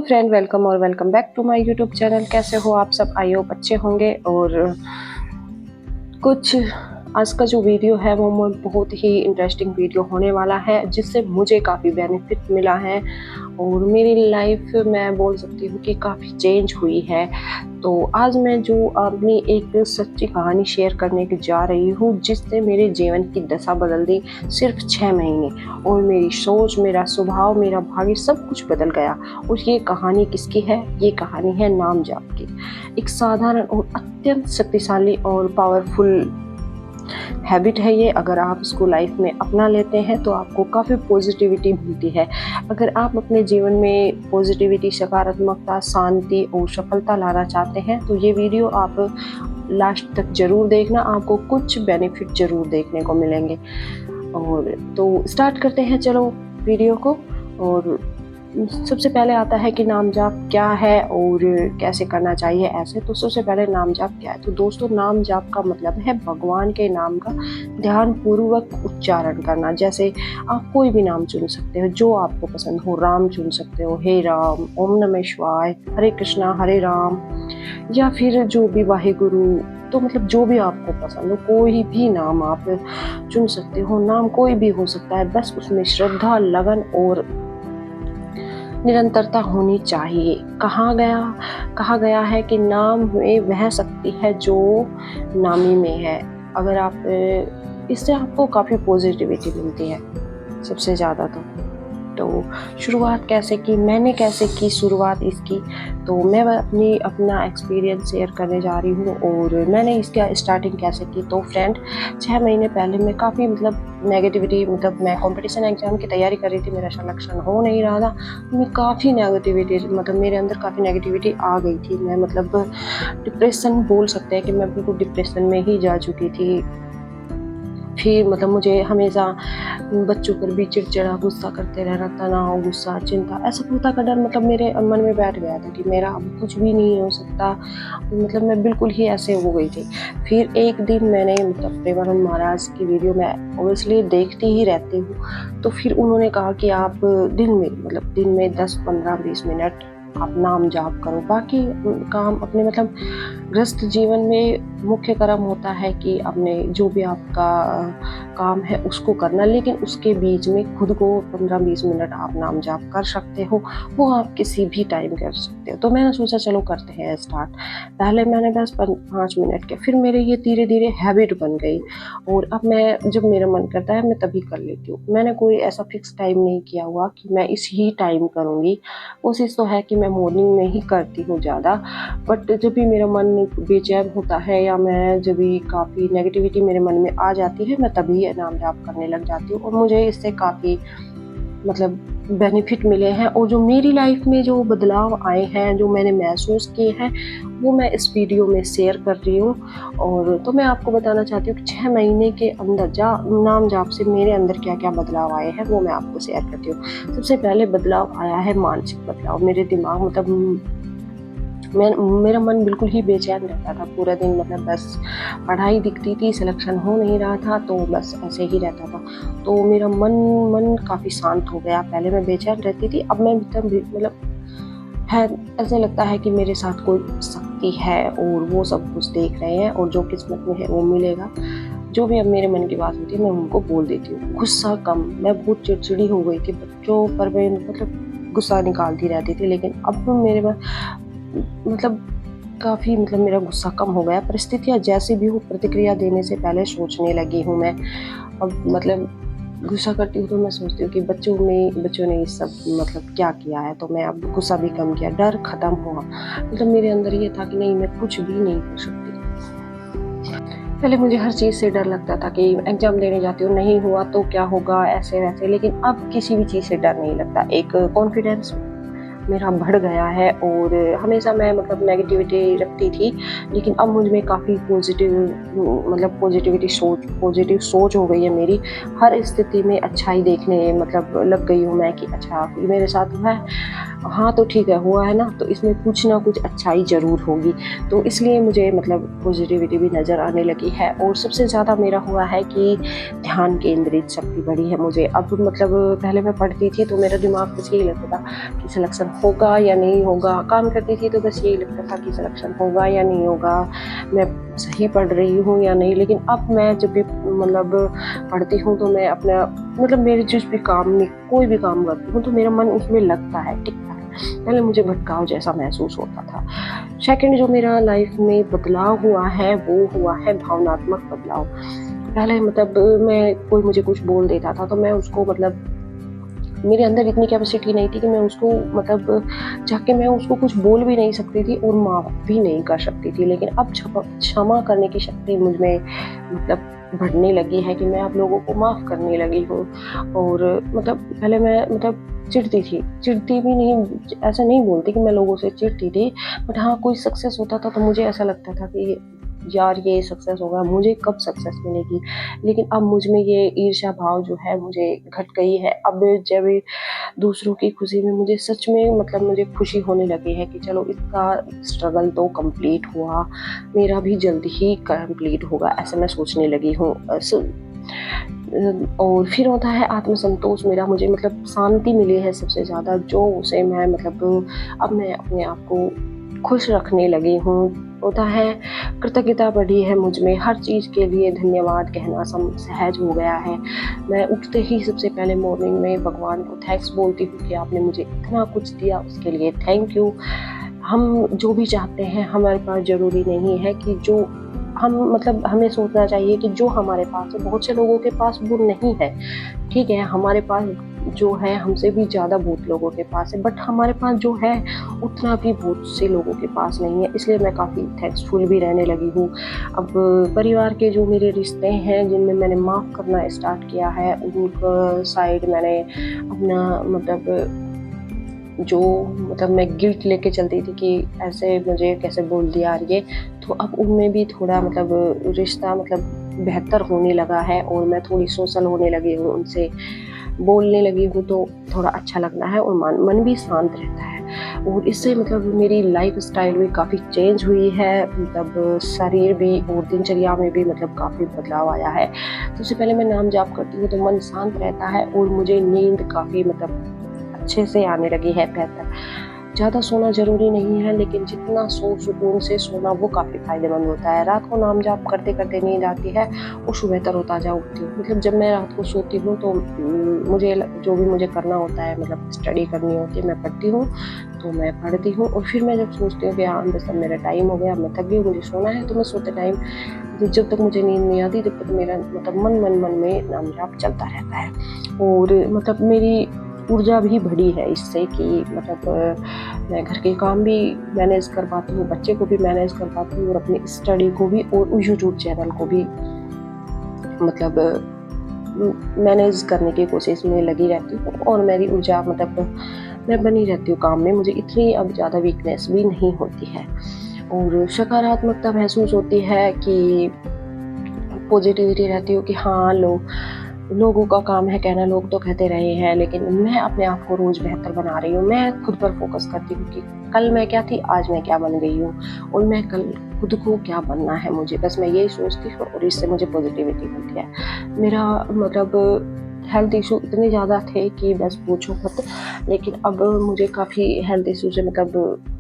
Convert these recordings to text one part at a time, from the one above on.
Friend, welcome और welcome back to my YouTube channel. कैसे हो आप सब? आई होप अच्छे होंगे। और कुछ आज का जो वीडियो है वो बहुत ही इंटरेस्टिंग वीडियो होने वाला है, जिससे मुझे काफ़ी बेनिफिट मिला है और मेरी लाइफ मैं बोल सकती हूँ कि काफ़ी चेंज हुई है। तो आज मैं जो अपनी एक सच्ची कहानी शेयर करने की जा रही हूँ, जिसने मेरे जीवन की दशा बदल दी सिर्फ 6 महीने, और मेरी सोच, मेरा स्वभाव, मेरा भाग्य सब कुछ बदल गया। और ये कहानी किसकी है? ये कहानी है नाम जाप की। एक साधारण और अत्यंत शक्तिशाली और पावरफुल हैबिट है ये। अगर आप इसको लाइफ में अपना लेते हैं तो आपको काफ़ी पॉजिटिविटी मिलती है। अगर आप अपने जीवन में पॉजिटिविटी, सकारात्मकता, शांति और सफलता लाना चाहते हैं तो ये वीडियो आप लास्ट तक ज़रूर देखना, आपको कुछ बेनिफिट ज़रूर देखने को मिलेंगे। और तो स्टार्ट करते हैं चलो वीडियो को। और सबसे पहले आता है कि नाम जाप क्या है और कैसे करना चाहिए ऐसे। तो सबसे पहले नाम जाप क्या है? तो दोस्तों, नाम जाप का मतलब है भगवान के नाम का ध्यान पूर्वक उच्चारण करना। जैसे आप कोई भी नाम चुन सकते हो जो आपको पसंद हो। राम चुन सकते हो, हे राम, ओम नमः शिवाय, हरे कृष्णा हरे राम, या फिर जो भी वाहेगुरु। तो मतलब जो भी आपको पसंद हो, कोई भी नाम आप चुन सकते हो। नाम कोई भी हो सकता है, बस उसमें श्रद्धा, लगन और निरंतरता होनी चाहिए। कहा गया है कि नाम में वह शक्ति है जो नामी में है। अगर आप इससे आपको काफ़ी पॉजिटिविटी मिलती है सबसे ज़्यादा। तो शुरुआत कैसे की, मैंने कैसे की शुरुआत इसकी, तो मैं अपना एक्सपीरियंस शेयर करने जा रही हूँ। और मैंने इसका स्टार्टिंग कैसे की, तो फ्रेंड 6 महीने पहले मैं काफ़ी नेगेटिविटी, मैं कंपटीशन एग्ज़ाम की तैयारी कर रही थी, मेरा सिलेक्शन हो नहीं रहा था। मैं काफ़ी नेगेटिविटी, मेरे अंदर काफ़ी नेगेटिविटी आ गई थी। मैं डिप्रेशन बोल सकते हैं कि मैं बिल्कुल डिप्रेशन में ही जा चुकी थी। फिर मुझे हमेशा बच्चों पर भी चिड़चिड़ा, गुस्सा करते रहना, तनाव, गुस्सा, चिंता, असफलता का डर मेरे मन में बैठ गया था कि मेरा अब कुछ भी नहीं हो सकता। मैं बिल्कुल ही ऐसे हो गई थी। फिर एक दिन मैंने प्रेमानंद महाराज की वीडियो मैं ऑब्वियसली देखती ही रहती हूँ। तो फिर उन्होंने कहा कि आप दिन में 10, 15, 20 मिनट आप नाम जाप करो। बाकी काम अपने गृहस्थ जीवन में मुख्य कर्म होता है कि अपने जो भी आपका काम है उसको करना, लेकिन उसके बीच में खुद को 15-20 मिनट आप नाम जाप कर सकते हो। वो आप किसी भी टाइम कर सकते हो। तो मैंने सोचा चलो करते हैं स्टार्ट। पहले मैंने बस 5 मिनट के, फिर मेरे ये धीरे धीरे हैबिट बन गई। और अब मैं जब मेरा मन करता है मैं तभी कर लेती हूँ। मैंने कोई ऐसा फिक्स टाइम नहीं किया हुआ कि मैं इस ही टाइम करूँगी। कोशिश तो है कि मैं मॉर्निंग में ही करती हूँ ज़्यादा। बट जब भी मेरा मन बेचैन होता है या मैं जब भी काफ़ी नेगेटिविटी मेरे मन में आ जाती है, मैं तभी नाम जाप करने लग जाती हूँ। और मुझे इससे काफ़ी बेनिफिट मिले हैं। और जो मेरी लाइफ में जो बदलाव आए हैं, जो मैंने महसूस किए हैं, वो मैं इस वीडियो में शेयर कर रही हूँ। और तो मैं आपको बताना चाहती हूँ कि 6 महीने के अंदर नाम जाप से मेरे अंदर क्या क्या बदलाव आए हैं, वो मैं आपको शेयर करती हूँ। सबसे पहले बदलाव आया है मानसिक बदलाव। मेरे दिमाग मेरा मन बिल्कुल ही बेचैन रहता था पूरा दिन। बस पढ़ाई दिखती थी, सिलेक्शन हो नहीं रहा था, तो बस ऐसे ही रहता था। तो मेरा मन काफ़ी शांत हो गया। पहले मैं बेचैन रहती थी, अब मैं है, ऐसे लगता है कि मेरे साथ कोई शक्ति है और वो सब कुछ देख रहे हैं, और जो किस्मत में है वो मिलेगा। जो भी अब मेरे मन की बात होती है मैं उनको बोल देती हूँ। गुस्सा कम, मैं बहुत चिड़चिड़ी हो गई थी, बच्चों पर मैं गुस्सा निकालती रहती थी। लेकिन अब मेरे काफ़ी मेरा गुस्सा कम हो गया। परिस्थितियाँ जैसी भी हो, प्रतिक्रिया देने से पहले सोचने लगी हूँ मैं। अब गुस्सा करती हूँ तो मैं सोचती हूँ कि बच्चों ने ये सब क्या किया है। तो मैं अब गुस्सा भी कम किया, डर खत्म हुआ। मेरे अंदर ये था कि नहीं, मैं कुछ भी नहीं हो सकती। पहले मुझे हर चीज़ से डर लगता था कि एग्ज़ाम देने जाती हूँ, नहीं हुआ तो क्या होगा, ऐसे वैसे। लेकिन अब किसी भी चीज़ से डर नहीं लगता। एक कॉन्फिडेंस मेरा बढ़ गया है। और हमेशा मैं नेगेटिविटी रखती थी, लेकिन अब मुझ में काफ़ी पॉजिटिव सोच हो गई है मेरी। हर स्थिति में अच्छाई देखने लग गई हूँ मैं कि अच्छा ये मेरे साथ हुआ है, हाँ तो ठीक है, हुआ है ना, तो इसमें कुछ ना कुछ अच्छाई ज़रूर होगी। तो इसलिए मुझे पॉजिटिविटी भी नज़र आने लगी है। और सबसे ज़्यादा मेरा हुआ है कि ध्यान केंद्रित शक्ति बढ़ी है मुझे। अब पहले मैं पढ़ती थी तो मेरा दिमाग कुछ यही लगता था कि सिलेक्शन होगा या नहीं होगा, काम करती थी तो बस यही लगता था कि सिलेक्शन होगा या नहीं होगा, मैं सही पढ़ रही हूँ या नहीं। लेकिन अब मैं जब भी मतलब पढ़ती हूँ तो मैं अपना मतलब मेरे जिस भी काम में कोई भी काम करती हूँ तो मेरा मन उसमें लगता है, टिकता है। पहले मुझे भटकाव जैसा महसूस होता था। सेकंड जो मेरा लाइफ में बदलाव हुआ है वो हुआ है भावनात्मक बदलाव। पहले मतलब मैं कोई मुझे कुछ बोल देता था तो मैं उसको मतलब मेरे अंदर इतनी कैपेसिटी नहीं थी कि मैं उसको मतलब जाके मैं उसको कुछ बोल भी नहीं सकती थी और माफ़ भी नहीं कर सकती थी। लेकिन अब क्षमा करने की शक्ति मुझ में मतलब बढ़ने लगी है कि मैं अब लोगों को माफ़ करने लगी हूँ। और मतलब पहले मैं मतलब चिढ़ती भी नहीं, ऐसा नहीं बोलती कि मैं लोगों से चिढ़ती थी, बट हाँ, कोई सक्सेस होता था तो मुझे ऐसा लगता था कि यार ये सक्सेस होगा, मुझे कब सक्सेस मिलेगी। लेकिन अब मुझ में ये ईर्ष्या भाव जो है मुझे घट गई है। अब जब दूसरों की खुशी में मुझे सच में मतलब मुझे खुशी होने लगी है कि चलो इसका स्ट्रगल तो कंप्लीट हुआ, मेरा भी जल्द ही कंप्लीट होगा, ऐसा मैं सोचने लगी हूँ। और फिर होता है आत्मसंतोष मेरा, मुझे मतलब शांति मिली है सबसे ज़्यादा, जो उसे मैं मतलब अब मैं अपने आप को खुश रखने लगी हूँ। होता है कृतज्ञता बढ़ी है मुझ में, हर चीज़ के लिए धन्यवाद कहना सहज हो गया है। मैं उठते ही सबसे पहले मॉर्निंग में भगवान को थैंक्स बोलती हूँ कि आपने मुझे इतना कुछ दिया, उसके लिए थैंक यू। हम जो भी चाहते हैं हमारे पास ज़रूरी नहीं है कि जो हम मतलब हमें सोचना चाहिए कि जो हमारे पास है, बहुत से लोगों के पास वो नहीं है, ठीक है, हमारे पास जो है हमसे भी ज़्यादा बहुत लोगों के पास है, बट हमारे पास जो है उतना भी बहुत से लोगों के पास नहीं है। इसलिए मैं काफ़ी थैंक्सफुल भी रहने लगी हूँ। अब परिवार के जो मेरे रिश्ते हैं जिनमें मैंने माफ़ करना स्टार्ट किया है, उनका साइड मैंने अपना मतलब जो मतलब मैं गिल्ट लेके चलती थी कि ऐसे मुझे कैसे बोल दिया यार ये, तो अब उनमें भी थोड़ा मतलब रिश्ता मतलब बेहतर होने लगा है और मैं थोड़ी सोशल होने लगी हूँ, उनसे बोलने लगी हूँ तो थोड़ा अच्छा लगता है और मन भी शांत रहता है। और इससे मतलब मेरी लाइफ़स्टाइल भी काफ़ी चेंज हुई है, मतलब शरीर भी और दिनचर्या में भी मतलब काफ़ी बदलाव आया है। सबसे पहले मैं नाम जाप करती हूँ तो मन शांत रहता है और मुझे नींद काफ़ी मतलब अच्छे से आने लगी है, बेहतर। ज़्यादा सोना ज़रूरी नहीं है, लेकिन जितना सुकून से सोना वो काफ़ी फ़ायदेमंद होता है। रात को नाम जाप करते-करते नींद आती है और सुबह तरोताज़ा उठती हूँ। मतलब जब मैं रात को सोती हूँ तो मुझे जो भी मुझे करना होता है, मतलब स्टडी करनी होती है, मैं पढ़ती हूँ, तो मैं पढ़ती हूँ और फिर मैं जब सोचती हूँ कि हाँ, बस अब मेरा टाइम हो गया, मैं थक गई हूँ, मुझे सोना है, तो मैं सोते टाइम जब तक मुझे नींद नहीं आती, तब तक मेरा मतलब मन में नाम जाप चलता रहता है। और मतलब मेरी ऊर्जा भी बढ़ी है इससे कि मतलब मैं घर के काम भी मैनेज कर पाती हूँ, बच्चे को भी मैनेज कर पाती हूँ और अपनी स्टडी को भी और यूट्यूब चैनल को भी मतलब मैनेज करने की कोशिश में लगी रहती हूँ और मेरी ऊर्जा मतलब मैं बनी रहती हूँ काम में, मुझे इतनी अब ज़्यादा वीकनेस भी नहीं होती है और सकारात्मकता महसूस होती है कि पॉजिटिविटी रहती हो कि हाँ, लोगों का काम है कहना, लोग तो कहते रहे हैं, लेकिन मैं अपने आप को रोज़ बेहतर बना रही हूँ। मैं खुद पर फ़ोकस करती हूँ कि कल मैं क्या थी, आज मैं क्या बन गई हूँ और मैं कल खुद को क्या बनना है मुझे, बस मैं यही सोचती हूँ और इससे मुझे पॉजिटिविटी मिलती है। मेरा मतलब हेल्थ इश्यू इतने ज़्यादा थे कि बस पूछो मत, लेकिन अब मुझे काफ़ी हेल्थ इश्यू से मतलब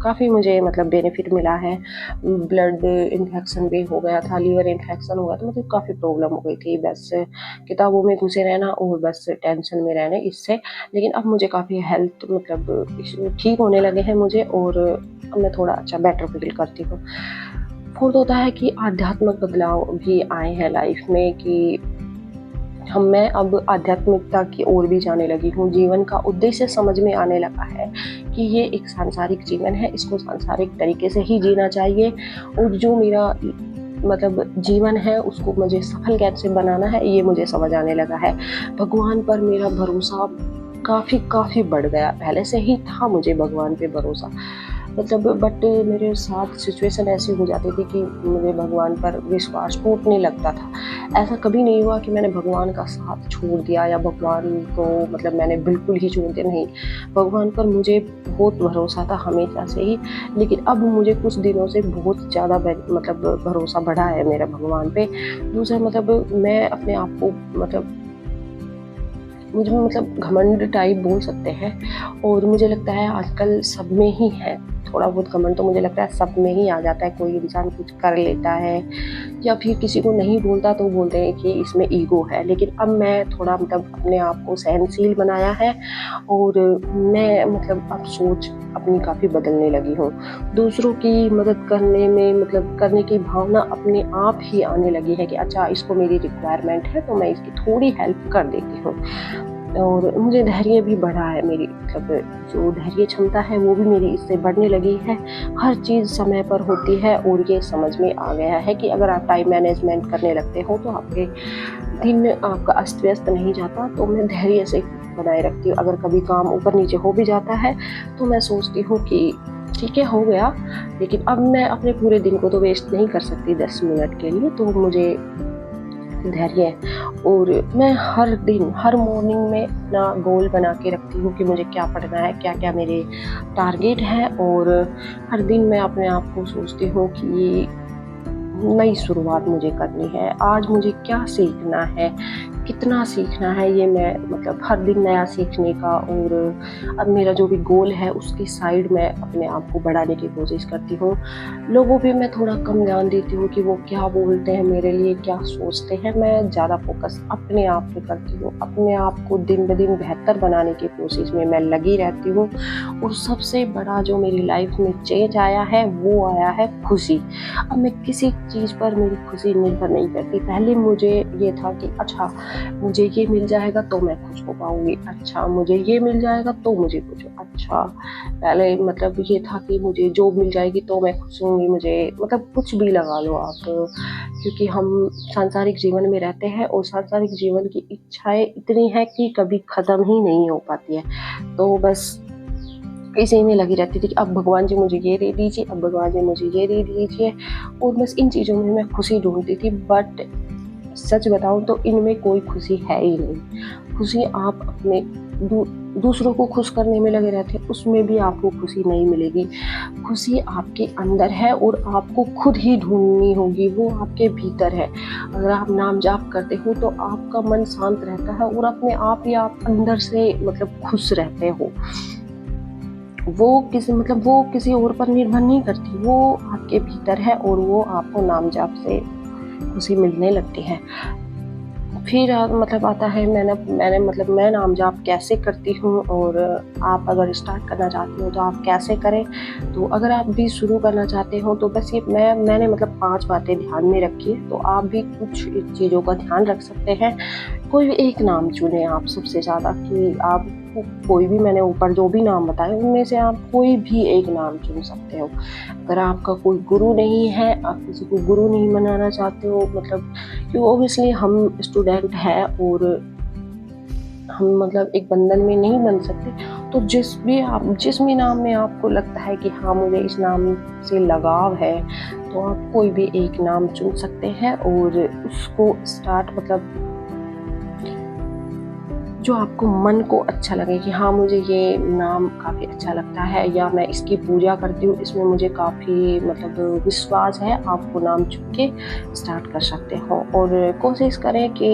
काफ़ी मुझे मतलब बेनिफिट मिला है। ब्लड इन्फेक्शन भी हो गया था, लीवर इन्फेक्शन हुआ था, मतलब काफ़ी प्रॉब्लम हो गई थी, बस किताबों में घुसे रहना और बस टेंशन में रहने इससे। लेकिन अब मुझे काफ़ी हेल्थ मतलब इश्यू ठीक होने लगे हैं मुझे और अब मैं थोड़ा अच्छा बेटर फ़ील करती हूँ। फोर्थ होता है कि आध्यात्मिक बदलाव भी आए हैं लाइफ में कि मैं अब आध्यात्मिकता की ओर भी जाने लगी हूँ। जीवन का उद्देश्य समझ में आने लगा है कि ये एक सांसारिक जीवन है, इसको सांसारिक तरीके से ही जीना चाहिए और जो मेरा मतलब जीवन है उसको मुझे सफल कैसे बनाना है, ये मुझे समझ आने लगा है। भगवान पर मेरा भरोसा काफ़ी बढ़ गया, पहले से ही था मुझे भगवान पे भरोसा, मतलब बट मेरे साथ सिचुएशन ऐसी हो जाती थी कि मुझे भगवान पर विश्वास टूटने लगता था। ऐसा कभी नहीं हुआ कि मैंने भगवान का साथ छोड़ दिया या भगवान को मतलब मैंने बिल्कुल ही छोड़ दिया, नहीं। भगवान पर मुझे बहुत भरोसा था हमेशा से ही, लेकिन अब मुझे कुछ दिनों से बहुत ज़्यादा मतलब भरोसा बढ़ा है मेरा भगवान पे। दूसरा मतलब मैं अपने आप को मतलब मुझ में मतलब घमंड टाइप बोल सकते हैं, और मुझे लगता है आजकल सब में ही है थोड़ा बहुत घमंड, तो मुझे लगता है सब में ही आ जाता है। कोई इंसान कुछ कर लेता है या फिर किसी को नहीं बोलता तो बोलते हैं कि इसमें ईगो है, लेकिन अब मैं थोड़ा मतलब अपने आप को सहनशील बनाया है, और मैं मतलब अब सोच अपनी काफ़ी बदलने लगी हूँ। दूसरों की मदद करने में मतलब करने की भावना अपने आप ही आने लगी है कि अच्छा इसको मेरी रिक्वायरमेंट है तो मैं इसकी थोड़ी हेल्प कर देती हूँ। और मुझे धैर्य भी बढ़ा है, मेरी मतलब जो धैर्य क्षमता है वो भी मेरी इससे बढ़ने लगी है। हर चीज़ समय पर होती है, और ये समझ में आ गया है कि अगर आप टाइम मैनेजमेंट करने लगते हो तो आपके दिन आपका अस्त व्यस्त नहीं जाता। तो मैं धैर्य से बनाए रखती हूँ। अगर कभी काम ऊपर नीचे हो भी जाता है तो मैं सोचती हूँ कि ठीक है हो गया, लेकिन अब मैं अपने पूरे दिन को तो वेस्ट नहीं कर सकती 10 मिनट के लिए, तो मुझे धैर्य है। और मैं हर दिन हर मॉर्निंग में अपना गोल बना के रखती हूँ कि मुझे क्या पढ़ना है, क्या क्या मेरे टारगेट हैं, और हर दिन मैं अपने आप को सोचती हूँ कि नई शुरुआत मुझे करनी है, आज मुझे क्या सीखना है, कितना सीखना है, ये मैं मतलब हर दिन नया सीखने का। और अब मेरा जो भी गोल है उसकी साइड मैं अपने आप को बढ़ाने की कोशिश करती हूँ। लोगों पे मैं थोड़ा कम ध्यान देती हूँ कि वो क्या बोलते हैं मेरे लिए, क्या सोचते हैं। मैं ज़्यादा फोकस अपने आप पे करती हूँ, अपने आप को दिन ब दिन बेहतर बनाने की कोशिश में मैं लगी रहती हूँ। और सबसे बड़ा जो मेरी लाइफ में चेंज आया है वो आया है खुशी। अब मैं किसी चीज़ पर मेरी खुशी निर्भर नहीं करती। पहले मुझे ये था कि अच्छा मुझे ये मिल जाएगा तो मैं खुश हो पाऊँगी, अच्छा मुझे ये मिल जाएगा तो मुझे कुछ अच्छा। पहले मतलब ये था कि मुझे जॉब मिल जाएगी तो मैं खुश होंगी, मुझे मतलब कुछ भी लगा लो आप, क्योंकि हम सांसारिक जीवन में रहते हैं और सांसारिक जीवन की इच्छाएं इतनी है कि कभी ख़त्म ही नहीं हो पाती है। तो बस इसी में लगी रहती थी कि अब भगवान जी मुझे ये दे दीजिए, अब भगवान जी मुझे ये दे दीजिए, और बस इन चीज़ों में मैं खुशी ढूंढती थी। बट सच बताऊं तो इनमें कोई खुशी है ही नहीं। खुशी आप अपने दूसरों को खुश करने में लगे रहते हैं, उसमें भी आपको खुशी नहीं मिलेगी। खुशी आपके अंदर है और आपको खुद ही ढूंढनी होगी, वो आपके भीतर है। अगर आप नाम जाप करते हो तो आपका मन शांत रहता है और अपने आप ही आप अंदर से मतलब खुश रहते हो। वो किसी और पर निर्भर नहीं करती, वो आपके भीतर है और वो आपको नाम जाप से खुशी मिलने लगती है। फिर मतलब आता है मैं नाम जाप कैसे करती हूँ, और आप अगर स्टार्ट करना चाहते हो तो आप कैसे करें। तो अगर आप भी शुरू करना चाहते हो तो बस ये मैंने मतलब 5 बातें ध्यान में रखी है, तो आप भी कुछ चीज़ों का ध्यान रख सकते हैं। कोई भी एक नाम चुने आप सबसे ज़्यादा, कि आप कोई भी, मैंने ऊपर जो भी नाम बताए उनमें से आप कोई भी एक नाम चुन सकते हो। अगर आपका कोई गुरु नहीं है, आप किसी को गुरु नहीं बनाना चाहते हो, मतलब कि ऑब्वियसली हम स्टूडेंट हैं और हम मतलब एक बंधन में नहीं बन सकते, तो जिस भी नाम में आपको लगता है कि हाँ मुझे इस नाम से लगाव है, तो आप कोई भी एक नाम चुन सकते हैं और उसको स्टार्ट मतलब जो आपको मन को अच्छा लगे कि हाँ मुझे ये नाम काफ़ी अच्छा लगता है, या मैं इसकी पूजा करती हूँ, इसमें मुझे काफ़ी मतलब विश्वास है, आप वो नाम चुन के स्टार्ट कर सकते हो। और कोशिश करें कि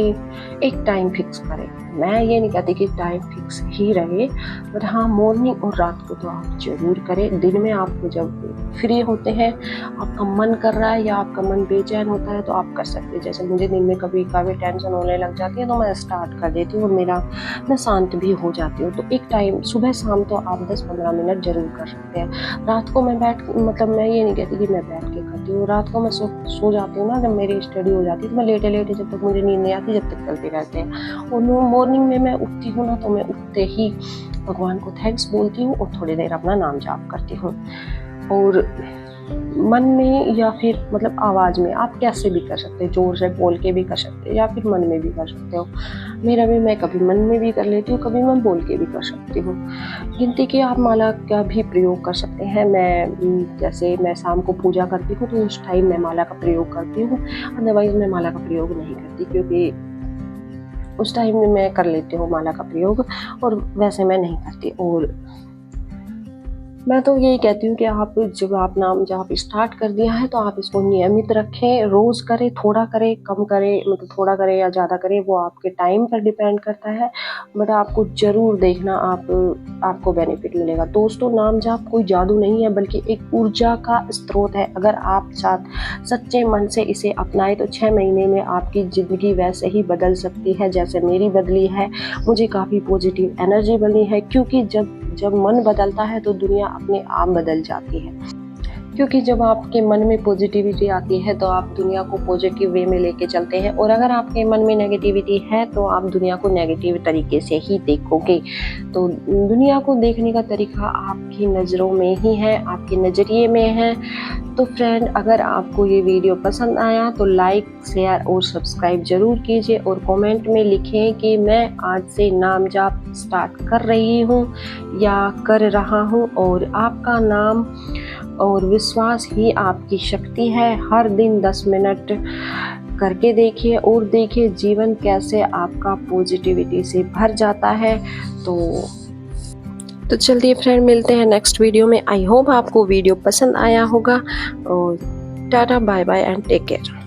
एक टाइम फिक्स करें। मैं ये नहीं कहती कि टाइम फिक्स ही रहे, बट हाँ मॉर्निंग और रात को तो आप ज़रूर करें। दिन में आप जब फ्री होते हैं, आपका मन कर रहा है या आपका मन बेचैन होता है तो आप कर सकते हैं। जैसे मुझे दिन में कभी काफ़ी टेंशन होने लग जाती है तो मैं स्टार्ट कर देती हूँ और मैं शांत भी हो जाती हूँ। तो एक टाइम सुबह शाम तो आप 10-15 मिनट ज़रूर कर सकते हैं। रात को मैं मैं ये नहीं कहती कि मैं बैठ के करती हूँ। रात को मैं सो जाती हूँ ना, जब मेरी स्टडी हो जाती है तो मैं लेटे-लेटे जब तक मुझे नींद नहीं आती जब तक चलते रहते हैं। और मॉर्निंग में मैं उठती हूँ ना, तो मैं उठते ही भगवान को थैंक्स बोलती हूँ और थोड़ी देर अपना नाम जाप करती हूँ। और मन में या फिर मतलब आवाज़ में आप कैसे भी कर सकते हैं, ज़ोर से बोल के भी कर सकते हैं या फिर मन में भी कर सकते हो। मैं कभी मन में भी कर लेती हूँ, कभी मैं बोल के भी कर सकती हूँ। गिनती की आप माला का भी प्रयोग कर सकते हैं। जैसे मैं शाम को पूजा करती हूँ तो उस टाइम मैं माला का प्रयोग करती हूँ, अदरवाइज़ मैं माला का प्रयोग नहीं करती, क्योंकि उस टाइम में मैं कर लेती हूँ माला का प्रयोग और वैसे मैं नहीं करती। और मैं तो यही कहती हूँ कि आप जब आप स्टार्ट कर दिया है तो आप इसको नियमित रखें, रोज़ करें, थोड़ा करें, कम करें, मतलब थोड़ा करें या ज़्यादा करें वो आपके टाइम पर डिपेंड करता है, बट आपको ज़रूर देखना आपको बेनिफिट मिलेगा। दोस्तों, नाम जाप कोई जादू नहीं है बल्कि एक ऊर्जा का स्रोत है। अगर आप सच्चे मन से इसे अपनाएँ तो 6 महीने में आपकी ज़िंदगी वैसे ही बदल सकती है जैसे मेरी बदली है। मुझे काफ़ी पॉजिटिव एनर्जी बनी है, क्योंकि जब मन बदलता है तो दुनिया अपने आप बदल जाती है। क्योंकि जब आपके मन में पॉजिटिविटी आती है तो आप दुनिया को पॉजिटिव वे में लेके चलते हैं, और अगर आपके मन में नेगेटिविटी है तो आप दुनिया को नेगेटिव तरीके से ही देखोगे। तो दुनिया को देखने का तरीका आपकी नज़रों में ही है, आपके नज़रिए में है। तो फ्रेंड, अगर आपको ये वीडियो पसंद आया तो लाइक, शेयर और सब्सक्राइब ज़रूर कीजिए, और कमेंट में लिखें कि मैं आज से नाम जाप स्टार्ट कर रही हूँ या कर रहा हूँ, और आपका नाम और विश्वास ही आपकी शक्ति है। हर दिन 10 मिनट करके देखिए और देखिए जीवन कैसे आपका पॉजिटिविटी से भर जाता है। तो चलिए फ्रेंड, मिलते हैं नेक्स्ट वीडियो में। आई होप आपको वीडियो पसंद आया होगा, और tata, bye bye and take care.